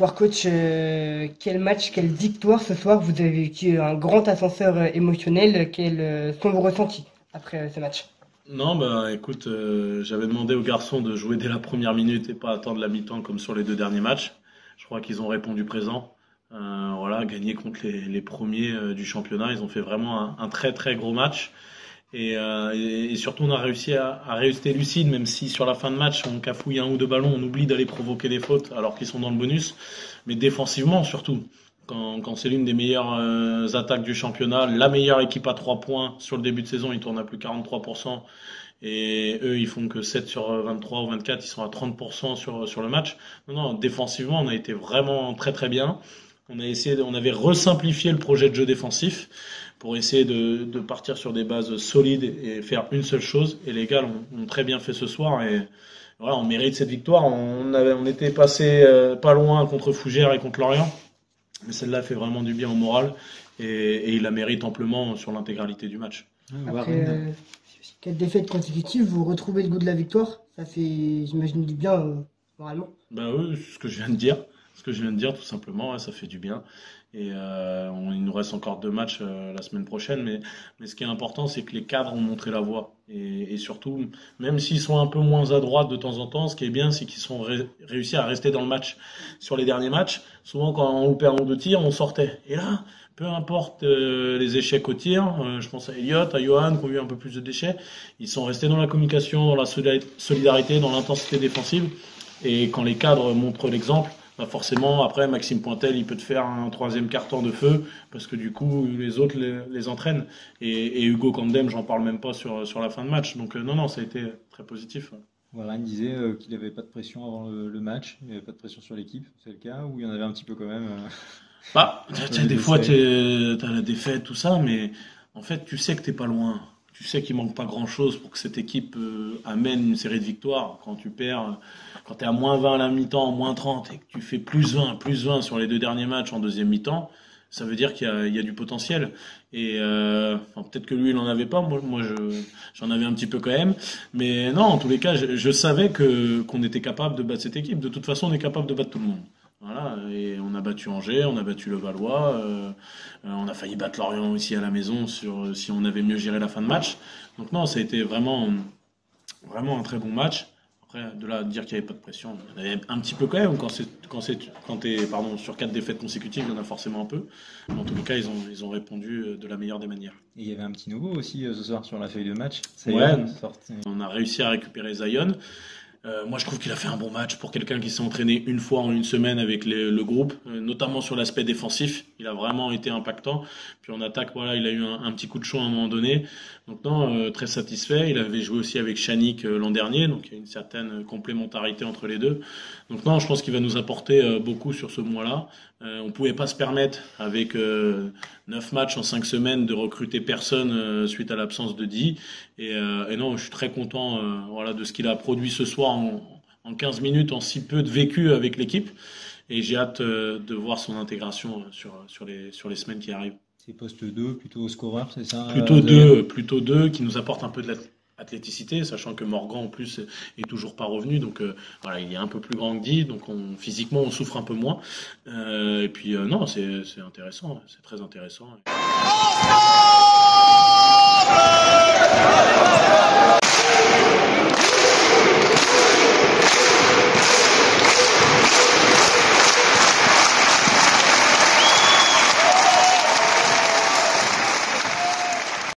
Bonsoir coach, quel match, quelle victoire ce soir, vous avez vécu un grand ascenseur émotionnel, quels sont vos ressentis après ce match? Non, bah écoute, j'avais demandé aux garçons de jouer dès la première minute et pas attendre la mi-temps comme sur les deux derniers matchs. Je crois qu'ils ont répondu présent. Voilà, gagner contre les premiers du championnat, ils ont fait vraiment un très très gros match. Et surtout, on a réussi à rester lucide, même si sur la fin de match, on cafouille un ou deux ballons, on oublie d'aller provoquer des fautes alors qu'ils sont dans le bonus. Mais défensivement, surtout, quand c'est l'une des meilleures attaques du championnat, la meilleure équipe à 3 points sur le début de saison, ils tournent à plus de 43%. Et eux, ils font que 7 sur 23 ou 24, ils sont à 30% sur le match. Non, non, défensivement, on a été vraiment très très bien. On avait resimplifié le projet de jeu défensif pour essayer de partir sur des bases solides et faire une seule chose. Et les gars l'ont très bien fait ce soir et voilà, on mérite cette victoire. On était passé pas loin contre Fougères et contre Lorient, mais celle-là fait vraiment du bien au moral et il la mérite amplement sur l'intégralité du match. Après 4 défaites consécutives, vous retrouvez le goût de la victoire, ça fait, j'imagine, du bien moralement. Bah oui, c'est ce que je viens de dire. Ce que je viens de dire, tout simplement, ouais, ça fait du bien. Il nous reste encore 2 matchs la semaine prochaine, mais ce qui est important, c'est que les cadres ont montré la voie. Et surtout, même s'ils sont un peu moins à droite de temps en temps, ce qui est bien, c'est qu'ils sont réussi à rester dans le match. Sur les derniers matchs, souvent quand on loupait un ou deux tirs, on sortait. Et là, peu importe les échecs au tir, je pense à Elliott, à Johan, qui ont eu un peu plus de déchets, ils sont restés dans la communication, dans la solidarité, dans l'intensité défensive. Et quand les cadres montrent l'exemple, bah forcément, après, Maxime Pointel, il peut te faire un troisième quart-temps de feu, parce que du coup, les autres les entraînent. Et Hugo Kandem, j'en parle même pas sur la fin de match. Donc non, non, ça a été très positif. Voilà, il disait qu'il n'avait pas de pression avant le match, il n'y avait pas de pression sur l'équipe, c'est le cas, ou il y en avait un petit peu quand même Bah, des fois, décès. t'as la défaite, tout ça, mais en fait, tu sais que t'es pas loin. Tu sais qu'il manque pas grand-chose pour que cette équipe amène une série de victoires. Quand tu perds, quand t'es à -20 à la mi-temps, -30 et que tu fais plus 20 sur les deux derniers matchs en deuxième mi-temps, ça veut dire qu'il y a du potentiel. Enfin, peut-être que lui, il en avait pas. J'en avais un petit peu quand même. Mais non, en tous les cas, je savais qu'on était capable de battre cette équipe. De toute façon, on est capable de battre tout le monde. Voilà, et on a battu Angers, on a battu Levallois, on a failli battre Lorient aussi à la maison si on avait mieux géré la fin de match. Donc non, ça a été vraiment un très bon match. Après, de là à dire qu'il n'y avait pas de pression, il y en avait un petit peu quand même. Quand t'es, pardon, sur 4 défaites consécutives, il y en a forcément un peu. Mais en tous les cas, ils ont répondu de la meilleure des manières. Et il y avait un petit nouveau aussi ce soir sur la feuille de match. Ouais, Sayon sorti. on a réussi à récupérer Zion. Moi, je trouve qu'il a fait un bon match pour quelqu'un qui s'est entraîné une fois en une semaine avec le groupe, notamment sur l'aspect défensif. Il a vraiment été impactant. Puis en attaque, voilà, il a eu un petit coup de chaud à un moment donné. Donc non, très satisfait. Il avait joué aussi avec Chanik l'an dernier, donc il y a une certaine complémentarité entre les deux. Donc non, je pense qu'il va nous apporter beaucoup sur ce mois-là. On pouvait pas se permettre, avec 9 matchs en 5 semaines, de recruter personne suite à l'absence de Di. Et non, je suis très content voilà, de ce qu'il a produit ce soir en 15 minutes, en si peu de vécu avec l'équipe. Et j'ai hâte de voir son intégration sur les semaines qui arrivent. C'est poste 2, plutôt scoreur, c'est ça Zayon Plutôt deux, qui nous apporte un peu de l'athléticité, sachant que Morgan en plus est toujours pas revenu, donc voilà, il est un peu plus grand que Di, donc physiquement on souffre un peu moins. Et puis non, c'est intéressant, c'est très intéressant. Ensemble